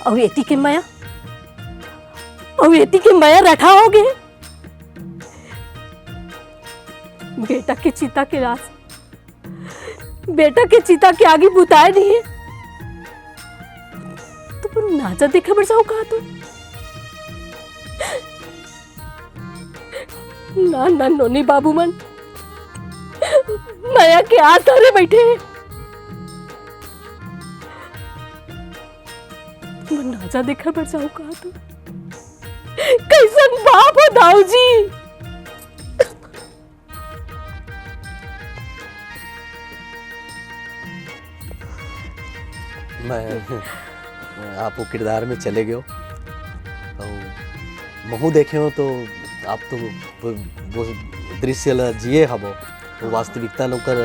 अवेती के माया रखा होगे। बेटा के चिता के रास, बेटा के चिता के आगे बुताए नहीं है तो पर नाचा देखा बड़ जाओ कहा तो ना ना नोनी बाबू मन माया के आधारे बैठे हैं। नाचा देखा बड़ जाओ कहा तो कैसन बाप हो दाऊ जी। मैं आप वो किरदार में चले गए हो और महू देखे हो तो आप तो वो दृश्य ला जिए हबो, वो वास्तविकता लोकर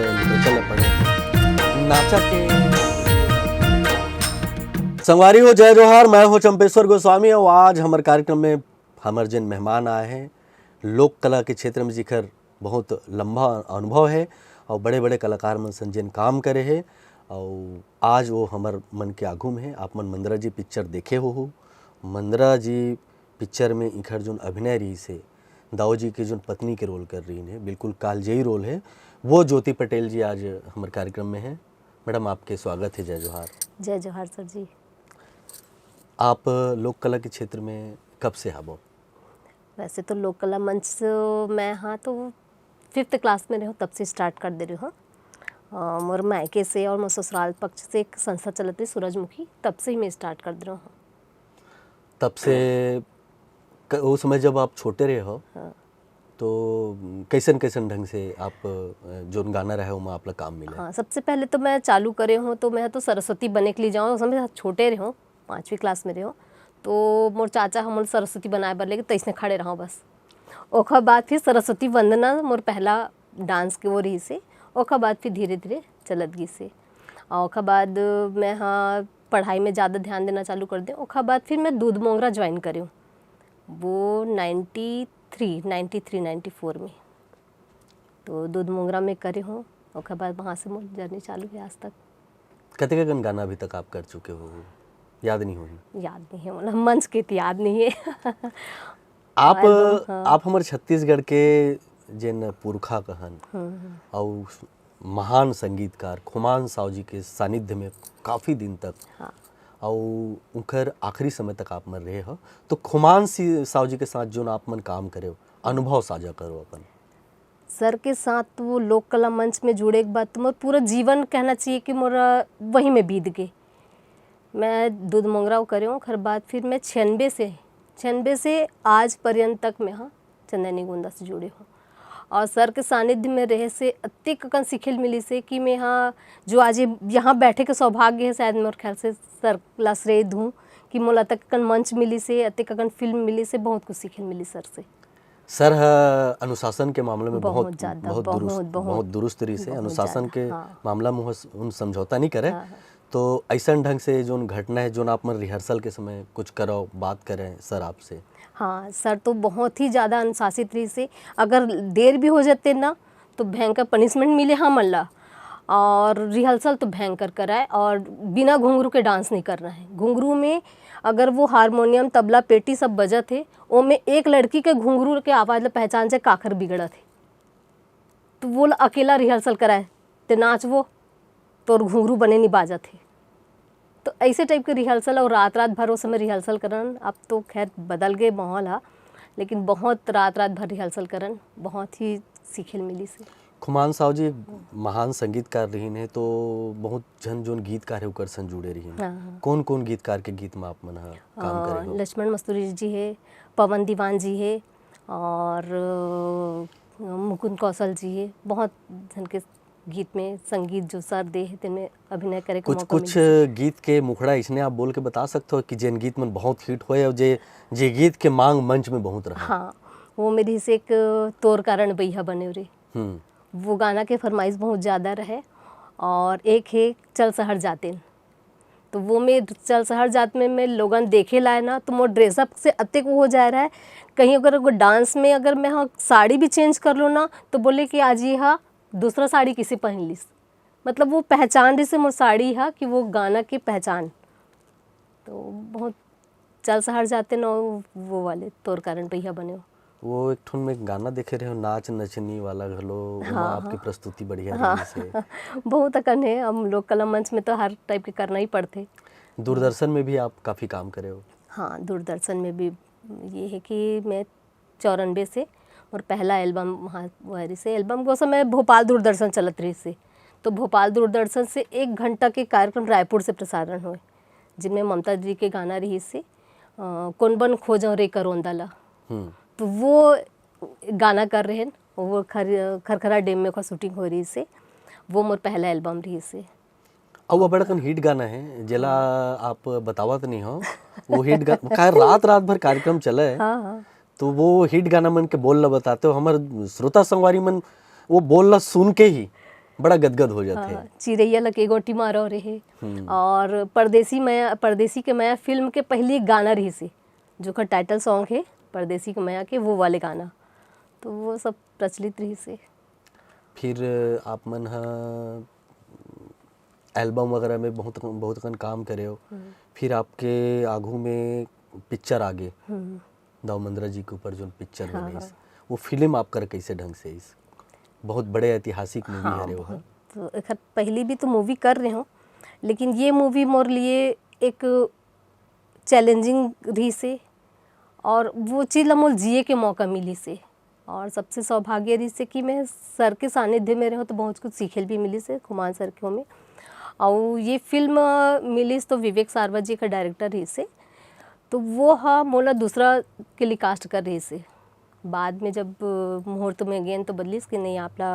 चले पड़े नाचा के। संगवारी हो जय जोहार, मैं हो चंपेश्वर गोस्वामी और आज हमारे कार्यक्रम में हमारे जिन मेहमान आए हैं लोक कला के क्षेत्र में जिकर बहुत लंबा अनुभव है और बड़े बड़े कलाकार मन सन जिन काम करे है और आज वो हमार मन के आगू में है। आप मन मंदरा जी पिक्चर देखे हो। मंदरा जी पिक्चर में इखर जोन अभिनय रही से दाऊ जी के जोन पत्नी के रोल कर रही है, बिल्कुल कालजयी रोल है। वो ज्योति पटेल जी आज हमारे कार्यक्रम में है। मैडम आपके स्वागत है, जय जोहार। जय जोहार सर जी। आप लोक कला के क्षेत्र में कब से आबो? वैसे तो लोक कला मंच मैं हाँ तो 5th क्लास में रहो तब से स्टार्ट कर दे रही हूँ। मोर मायके से और मोर ससुराल पक्ष से एक संस्था चलती है सूरजमुखी, तब से ही मैं स्टार्ट कर दे रहा हूँ। तब से उस समय जब आप छोटे रहे हो हाँ। तो कैसन कैसन ढंग से आप जो गाना रहे हो आप काम मिले? हाँ, सबसे पहले तो मैं चालू करे हूँ तो मैं तो सरस्वती बने के लिए जाऊँ। उस समय छोटे रहे हूँ, 5वीं क्लास में रहे हो तो मोर चाचा हम सरस्वती बनाए बर लेके तैसने खड़े रहो बस। ओखा बाद फिर सरस्वती वंदना मोर पहला डांस के वो रही से। ओखा बाद फिर धीरे धीरे चलत गई से। और ओखा बाद मैं हाँ पढ़ाई में ज़्यादा ध्यान देना चालू कर दें। ओखा बाद फिर मैं दूध मोंगरा ज्वाइन करी हूँ, वो 93-94 में। तो दूध मोंगरा में करी हूँ। ओखा बाद वहाँ से मोर जर्नी चालू है आज तक। कितने का गाना अभी तक आप कर चुके हो? याद नहीं होगी? याद नहीं है, मतलब मंच के तो याद नहीं है। आप हमारे छत्तीसगढ़ के जिन पुरखा कहन और महान संगीतकार खुमान साव जी के सानिध्य में काफ़ी दिन तक हाँ। और उनकर आखिरी समय तक आप मन रहे हो, तो खुमान साव जी के साथ जो आप मन काम करे हो अनुभव साझा करो अपन। सर के साथ वो लोक कला मंच में जुड़े के बाद तो मोर पूरा जीवन कहना चाहिए कि मोरा वहीं में बीत गए। मैं दूध मोंगरा करे हूँ, खर बाद फिर मैं 96 से आज पर्यंत तक मैं हाँ चंदनी गोंदा से जुड़े हूँ। और सर के सानिध्य में रहे से अतिक अकन सीखल मिली से कि मैं हाँ जो आज यहाँ बैठे के सौभाग्य है, शायद मेरे ख्याल से सर ला श्रेय दूँ कि मोला तक अकन मंच मिली से, अतिक अकन फिल्म मिली से, बहुत कुछ सीखल मिली सर से। सर अनुशासन के मामले में बहुत दुरुस्त रही से अनुशासन के मामला में उन समझौता नहीं करे। तो ऐसा ढंग से जो घटना है जो आप मन रिहर्सल के समय कुछ करो बात करें सर आपसे? हाँ सर तो बहुत ही ज़्यादा अनुशासित रही से। अगर देर भी हो जाते ना तो भयंकर पनिशमेंट मिले हम ला, और रिहर्सल तो भयंकर कराए। और बिना घुंघरू के डांस नहीं करना है। घुंघरू में अगर वो हारमोनियम तबला पेटी सब बजत है, वो में एक लड़की के घुंघरू के आवाज़ ला पहचान से काखर बिगड़त है तो वो अकेला रिहर्सल कराए तो नाच वो तो घुंघरू बने नहीं बाजत है। तो ऐसे टाइप के रिहर्सल और रात भर उस समय रिहर्सल करन। अब तो खैर बदल गए माहौल हा, लेकिन बहुत रात भर रिहर्सल करन, बहुत ही सीखल मिली से। खुमान साव जी महान संगीतकार रही हैं तो बहुत जन जोन गीतकार है उकर सन जुड़े रही हैं। हाँ। कौन कौन गीतकार के गीत में आप मन काम करे हो? लक्ष्मण मस्तूरी जी है, पवन दीवान जी है और मुकुंद कौशल जी है। बहुत जन के गीत में संगीत जो सर दे है तिनमें अभिनय करे का मौका कुछ गीत के मुखड़ा इसने आप बोल के बता सकते हो कि जिन गीत में बहुत हिट होए और जे गीत के मांग मंच में बहुत रहा? हाँ, वो मेरी से एक तोर कारण बैहा बने रे, वो गाना के फरमाइश बहुत ज़्यादा रहे। और एक है चल शहर जाते, तो वो में चल शहर जात में मैं लोगन देखे लाए ना तो मोर ड्रेसअप से अतिक वो हो जा रहा है। कहीं अगर डांस में अगर मैं हाँ साड़ी भी चेंज कर लो ना तो बोले कि आज ये हाँ दूसरा साड़ी किसी पहन ली, मतलब वो पहचान रही से मोर साड़ी हा कि वो गाना की पहचान। तो बहुत चल सहर जाते न वो वाले तोर कारण पहिया बने हो। वो एक ठुन में गाना देखे रहे हो नाच नचनी वाला घलो, ओमा हाँ, आपकी हाँ। प्रस्तुति बढ़िया हाँ रही से। बहुत अकन है, हम लोग कला मंच में तो हर टाइप के करना ही पड़ते। दूरदर्शन में भी आप काफ़ी काम करे हो। हाँ, दूरदर्शन में भी ये है कि मैं 94 से और पहला एल्बम वहाँ वही से एल्बम को समय भोपाल दूरदर्शन चलत रही से, तो भोपाल दूरदर्शन से 1 घंटा के कार्यक्रम रायपुर से प्रसारण हुए, जिनमें ममता जी के गाना रही से कौन बन खोजो रे करोंदला। तो वो गाना कर रहे हैं, वो खरखरा डैम में का शूटिंग हो रही से, वो मोर पहला एल्बम रही से। और वो बड़ा हिट गाना है जेला आप बतावत नहीं हो, वो हिट गाना रात भर कार्यक्रम चले है। हाँ हाँ, तो वो हिट गाना मन के बोल ला बताते हो, हमार श्रोता संगवारी मन वो बोल ला सुन के ही बड़ा गदगद हो जाते हैं। हाँ, चिरैया लके गोटी मारो रहे। और परदेसी के माया फिल्म के पहली गाना रही से, जो का टाइटल सॉन्ग है परदेसी के माया के, वो वाले गाना, तो वो सब प्रचलित रही से। फिर आप मन एल्बम वगैरह में बहुत बहुत कन काम करे हो। फिर आपके आगू में पिक्चर आगे दाऊ मंद्रा जी के ऊपर जो पिक्चर बने, वो फिल्म आप कर कैसे ढंग से इस बहुत बड़े ऐतिहासिक मूवी है वो है। तो एक पहली भी तो मूवी कर रहे हो, लेकिन ये मूवी मोर लिए एक चैलेंजिंग रही से, और वो चीज़ मोल जिए के मौका मिली से, और सबसे सौभाग्य रही से कि मैं सर के सानिध्य में रहूँ तो बहुत कुछ सीखे भी मिली से खुमान सर के में। और ये फिल्म मिली तो विवेक सारवा जी का डायरेक्टर रही से, तो वो हाँ मोला दूसरा के लिए कास्ट कर रही से। बाद में जब मुहूर्त में गए तो बदलीस कि नहीं आपला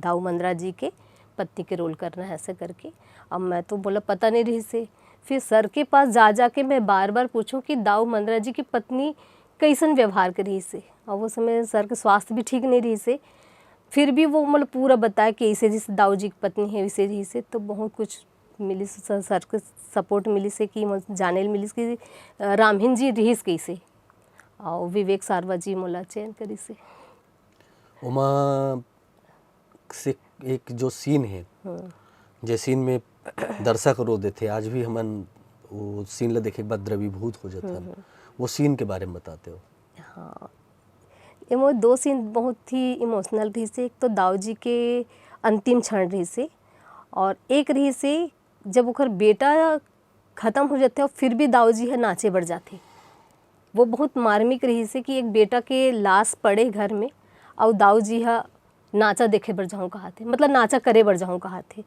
दाऊ मंद्रा जी के पत्नी के रोल करना है ऐसे करके। अब मैं तो बोला पता नहीं रही से, फिर सर के पास जा के मैं बार बार पूछूं कि दाऊ मंद्रा जी की पत्नी कैसन व्यवहार कर रही से, और वो समय सर के स्वास्थ्य भी ठीक नहीं रही से, फिर भी वो मतलब पूरा बताया कि ऐसे जैसे दाऊ जी की पत्नी है वैसे रही से। तो बहुत कुछ मिली सर के सपोर्ट मिली से कि जाने मिली कि रामहीन जी रहीस कैसे, और विवेक सारवा जी मोला चयन करी से। उमा से एक जो सीन है, जे सीन में दर्शक रो देते, आज भी हमन वो सीन ला देखे के बाद द्रवीभूत हो जाता है, वो सीन के बारे में बताते हो। हाँ, ये वो 2 सीन बहुत ही इमोशनल रही से। एक तो दाऊ जी के अंतिम क्षण रही से, और एक रही से जब ओकर बेटा ख़त्म हो जाते और फिर भी दाऊ जी है नाचे बढ़ जाते। वो बहुत मार्मिक रही से कि एक बेटा के लाश पड़े घर में और दाऊ जी हा नाचा देखे बढ़ जाऊँ कहा थे, मतलब नाचा करे बढ़ जाऊँ कहा थे।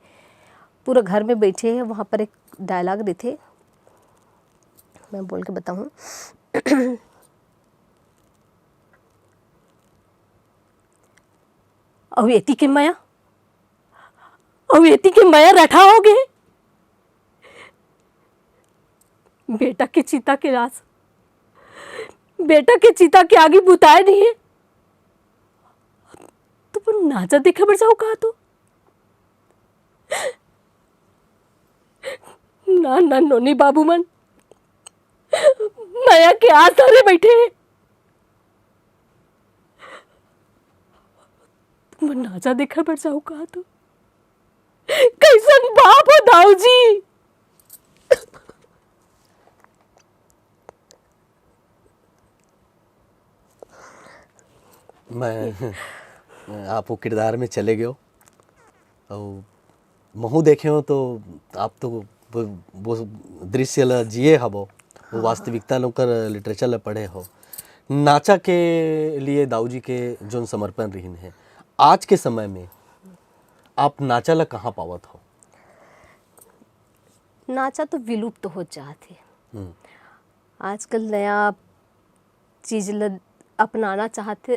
पूरा घर में बैठे हैं, वहाँ पर एक डायलॉग रहे थे, मैं बोल के बताऊँ। अवेती के माया, अवेती के माया रठा हो गए, बेटा के चिता के रास, बेटा के चिता के आगे बुताए नहीं है, तो पर नाचा देखा बढ़ जाओ कहा तो ना ना नोनी बाबू मन माया के आस धरे बैठे हैं, तुम नाचा देखा बढ़ जाओ कहा तो कैसन बाप हो दाऊ जी। मैं आप वो किरदार में चले गए हो और महू देखे हो, तो आप तो वो दृश्य ला जिए हबो, वो वास्तविकता लोग लिटरेचर ला पढ़े हो। नाचा के लिए दाऊ जी के जो समर्पण रहीन है, आज के समय में आप नाचा ला कहाँ पावत हो? नाचा तो विलुप्त हो जाते, आजकल नया चीज अपनाना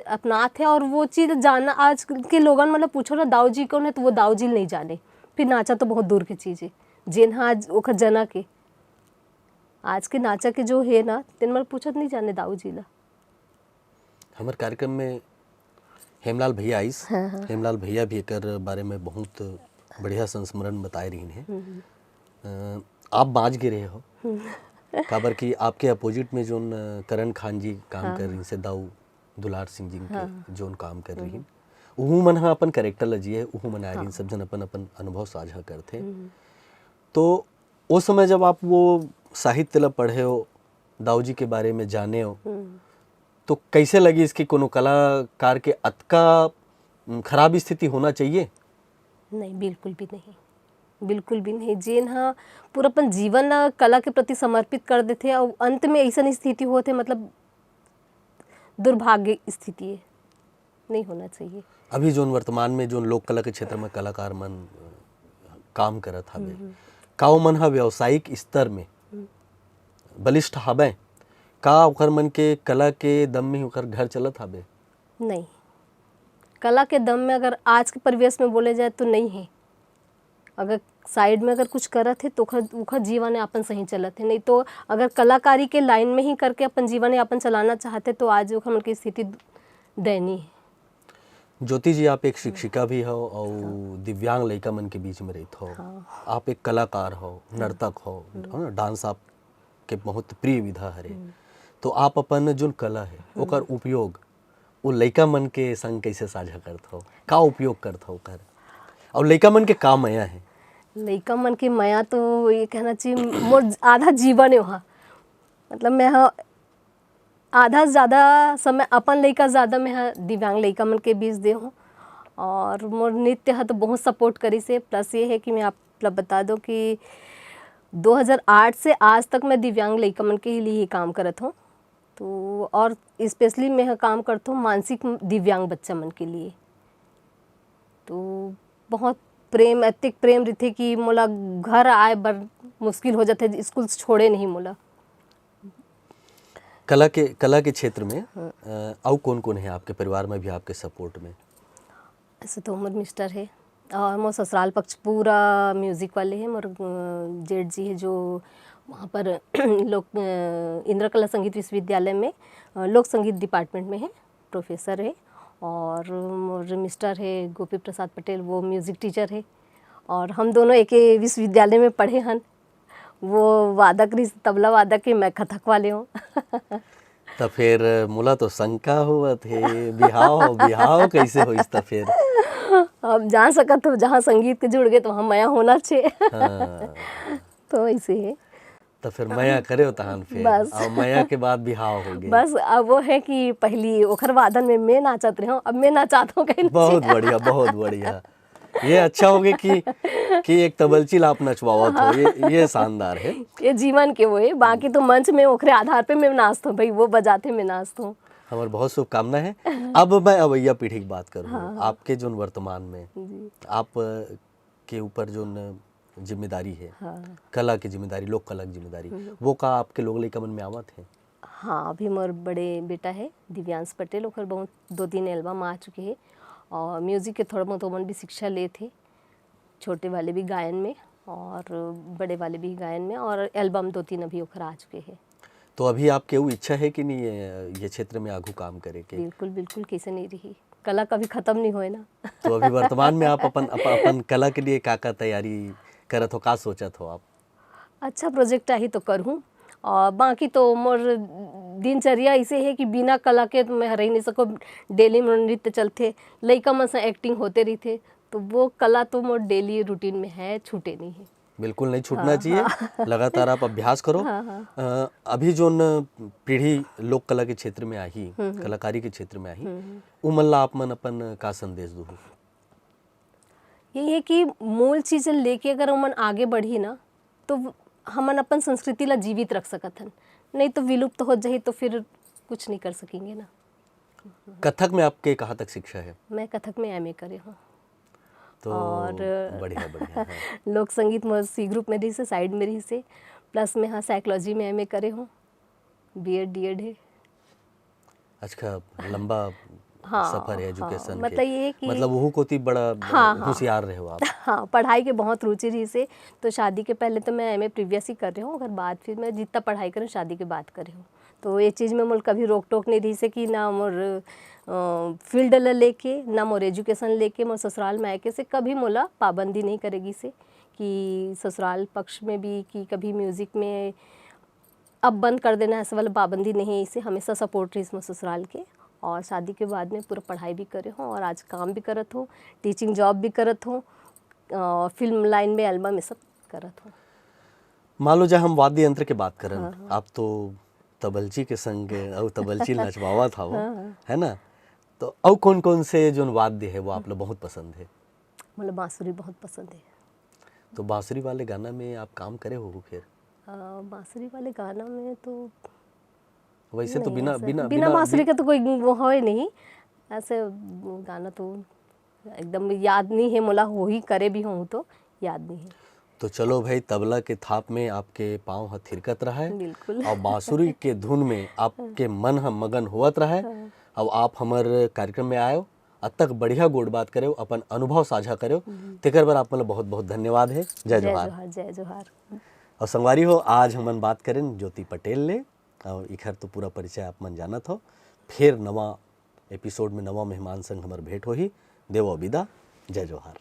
अपनाते, और वो चीज़ जानना आज के लोगन मतलब पूछो ना दाऊ जी कौन है तो वो दाऊ जी नहीं जाने। फिर नाचा तो बहुत दूर की चीज़ है, जिन आज ओखर जना के आज के नाचा के जो है ना तिन मल पूछत नहीं जाने दाऊ जी ला। हमारे कार्यक्रम में हेमलाल भैया आइस, हेमलाल भैया भी एक बारे में बहुत बढ़िया संस्मरण बताए रही हैं। आप बाज गिरे हो काबर कि आपके अपोजिट में जोन करण खान जी काम कर रही से दाऊ दुलार सिंह जी के जोन काम कर रही, उहू मन हा अपन कैरेक्टर ल जिए, उहू मन आ रही, सब जन अपन अपन अनुभव साझा करते। तो उस समय जब आप वो साहित्य ला पढ़े हो, दाऊ जी के बारे में जाने हो, तो कैसे लगी इसकी कोनो कलाकार के अतका खराब स्थिति होना चाहिए? नहीं, बिल्कुल भी नहीं, बिल्कुल भी नहीं। जेन हाँ पूरा अपन जीवन ला कला के प्रति समर्पित कर देते और अंत में ऐसा स्थिति होते, मतलब दुर्भाग्य स्थिति है, नहीं होना चाहिए। अभी जोन वर्तमान में जोन लोक कला के क्षेत्र में कलाकार मन काम करत हवे, का ओ मन ह व्यावसायिक स्तर में बलिष्ठ हवे? का ओकर मन के कला के दम में ओकर घर चलत हवे? नहीं, कला के दम में अगर आज के परिवेश में बोले जाए तो नहीं है। अगर साइड में अगर कुछ करत है तो ओकर जीवन यापन सही चलत है, नहीं तो अगर कलाकारी के लाइन में ही करके अपन जीवन यापन चलाना चाहते तो आज ओकर मन की स्थिति दयनीय है। ज्योति जी, आप एक शिक्षिका भी हो और दिव्यांग लड़का मन के बीच में रहते हो। आप एक कलाकार हो, नर्तक हो, है ना? डांस आप के बहुत प्रिय विधा हरे। तो आप अपन जो कला है ओकर उपयोग वो लड़का मन के संग कैसे साझा करते हो? का उपयोग करते हो ओकर? और लड़का मन के का माया है? लड़का मन की माया तो ये कहना चाहिए मोर आधा जीवन है वहाँ। मतलब मैं हाँ आधा से ज़्यादा समय अपन लड़का ज़्यादा मैं हाँ दिव्यांग लड़का मन के बीच दे हूँ। और मोर नृत्य है तो बहुत सपोर्ट करी से। प्लस ये है कि मैं आप मतलब बता दूँ कि 2008 से आज तक मैं दिव्यांग लड़का मन के लिए ही काम करत हूँ। तो और स्पेशली मैं काम करता हूँ मानसिक दिव्यांग बच्चा मन के लिए। तो बहुत प्रेम, अतिक प्रेम रहते कि मोला घर आए बर मुश्किल हो जाते, स्कूल छोड़े नहीं मोला। कला के क्षेत्र में और कौन कौन है आपके परिवार में भी आपके सपोर्ट में? ऐसे तो मोर मिस्टर है और मोर ससुराल पक्ष पूरा म्यूज़िक वाले हैं। मोर जेठ जी है जो वहाँ पर लोक इंदिरा कला संगीत विश्वविद्यालय में लोक संगीत डिपार्टमेंट में है, प्रोफेसर है। और मोर मिस्टर है गोपी प्रसाद पटेल, वो म्यूज़िक टीचर है। और हम दोनों एक ही विश्वविद्यालय में पढ़े हन। वो वादक रही, तबला वादक है, मैं कथक वाले हूँ। तो फिर मोला तो शंका हुआ थे बिहाव कैसे हो इस फिर? अब जहाँ सकत हो, जहाँ संगीत के जुड़ गए तो वहाँ माया होना चाहिए। हाँ। तो ऐसे है। तो फिर माया करे हो तहन फिर बस। और माया के बाद बिहाव हो गए। बस अब वो है कि पहली ओखर वादन में मैं नाचत रही हूँ, अब मैं नाचात हूँ कहीं। बहुत बढ़िया, बहुत बढ़िया। ये अच्छा हो गया कि एक तबलची आप नचवावत हो, ये शानदार है। ये जीवन के वो है। बाकी तो मंच में ओखरे आधार पे मैं नाचता हूँ भाई, वो बजाते मैं नाचता हूँ। हमारे बहुत शुभकामना है। अब मैं अवैया पीढ़ी की बात करूँ। आपके जो वर्तमान में आप के ऊपर जो जिम्मेदारी है, कला की जिम्मेदारी, लोक कला की जिम्मेदारी, वो का आपके लोग लेकर मन में आवत है? हाँ, अभी मोर बड़े बेटा है दिव्यांश पटेल, ओखर बहुत 2-3 एल्बम आ चुके हैं। और म्यूज़िक के थोड़ा बहुत ओमन भी शिक्षा ले थे, छोटे वाले भी गायन में और बड़े वाले भी गायन में। और एल्बम 2-3 अभी ओखर आ चुके हैं। तो अभी आपके वो इच्छा है कि नहीं ये क्षेत्र में आगू काम करे के? बिल्कुल बिल्कुल, कैसे नहीं रही। कला कभी ख़त्म नहीं होए ना। तो अभी वर्तमान में आप अपन कला के लिए का तैयारी करत हो, का सोचत हो आप? अच्छा प्रोजेक्ट आई तो करूँ। और बाकी तो मोर दिनचर्या ऐसे है कि बिना कला के तो मैं रह नहीं सको। डेली मोर नृत्य चलते, लइका मन से एक्टिंग होते रहते, तो वो कला तो मोर डेली रूटीन में है, छूटे नहीं है। बिल्कुल नहीं छूटना चाहिए। लगातार आप अभ्यास करो। अभी जो पीढ़ी लोक कला के क्षेत्र में आई, कलाकारी के क्षेत्र में आई, उमन ला आप मन अपन का संदेश दो? यही है कि मूल चीज़ लेके अगर उमन आगे बढ़ी ना तो हमन अपन संस्कृति ला जीवित रख सकत हन। नहीं तो विलुप्त हो जाही तो फिर कुछ नहीं कर सकेंगे ना। कथक में आपके कहाँ तक शिक्षा है? मैं कथक में एमए करे हूँ। तो और बढ़िया बढ़िया। लोक संगीत में सी ग्रुप में रही से, साइड में रही से, प्लस में हाँ साइकोलॉजी में एमए करे हूँ, बीएड डीएड है। अच्छा, लंबा सफर है एजुकेशन के। मतलब ये है कि मतलब वो कोती बड़ा होशियार रहे हो आप। हाँ, पढ़ाई के बहुत रुचि रही से। तो शादी के पहले तो मैं एमए प्रीवियस ही कर रही हूँ, अगर बाद फिर मैं जितना पढ़ाई करूँ शादी के बाद कर रही हूँ। तो ये चीज़ में मोर कभी रोक टोक नहीं रही से कि ना मोर फील्ड लेके, ना मोर एजुकेशन लेके मोर ससुराल मायके से कभी मोला पाबंदी नहीं करेगी से कि ससुराल पक्ष में भी कि कभी म्यूज़िक में अब बंद कर देना, ऐसा वाला पाबंदी नहीं है। इसे हमेशा सपोर्ट रही इसमें ससुराल के। और शादी के बाद में पूरा पढ़ाई भी करे हूँ और आज काम भी करत हूँ, टीचिंग जॉब भी करत हूँ, फिल्म लाइन में एल्बम ये सब करत हूँ। मान लो जब हम वाद्य यंत्र के बात करन, आप तो तबलची के संग और तबलची नचवावा था वो, है ना? तो और कौन कौन से जो वाद्य है वो आप लोग बहुत पसंद है? मतलब बांसुरी बहुत पसंद है। तो बांसुरी वाले गाना में आप काम करे हो फिर? बांसुरी वाले गाना में तो वैसे तो नहीं, बिना ऐसे बिना बिना बांसुरी का तो कोई वो है नहीं, ऐसे गाना तो एकदम याद नहीं है, मोला हो ही करे भी हूँ तो याद नहीं है। तो चलो भाई, तबला के थाप में आपके पाँव ह थिरकत रहा है बिल्कुल। और बांसुरी के धुन में आपके मन हम मगन होवत रहा है। अब आप हमार कार्यक्रम में आयो, अब तक बढ़िया गोड़ बात करे, अपन अनुभव साझा करे, तेकर बर आप मतलब बहुत बहुत धन्यवाद है। जय जोहार। जय जोहार। और संगवारी हो, आज हमन बात करें ज्योति पटेल ले, और इखर तो पूरा परिचय आप मन जानत हो। फिर नवा एपिसोड में नवा मेहमान संग हमार भेंट होही। देवो विदा। जय जोहार।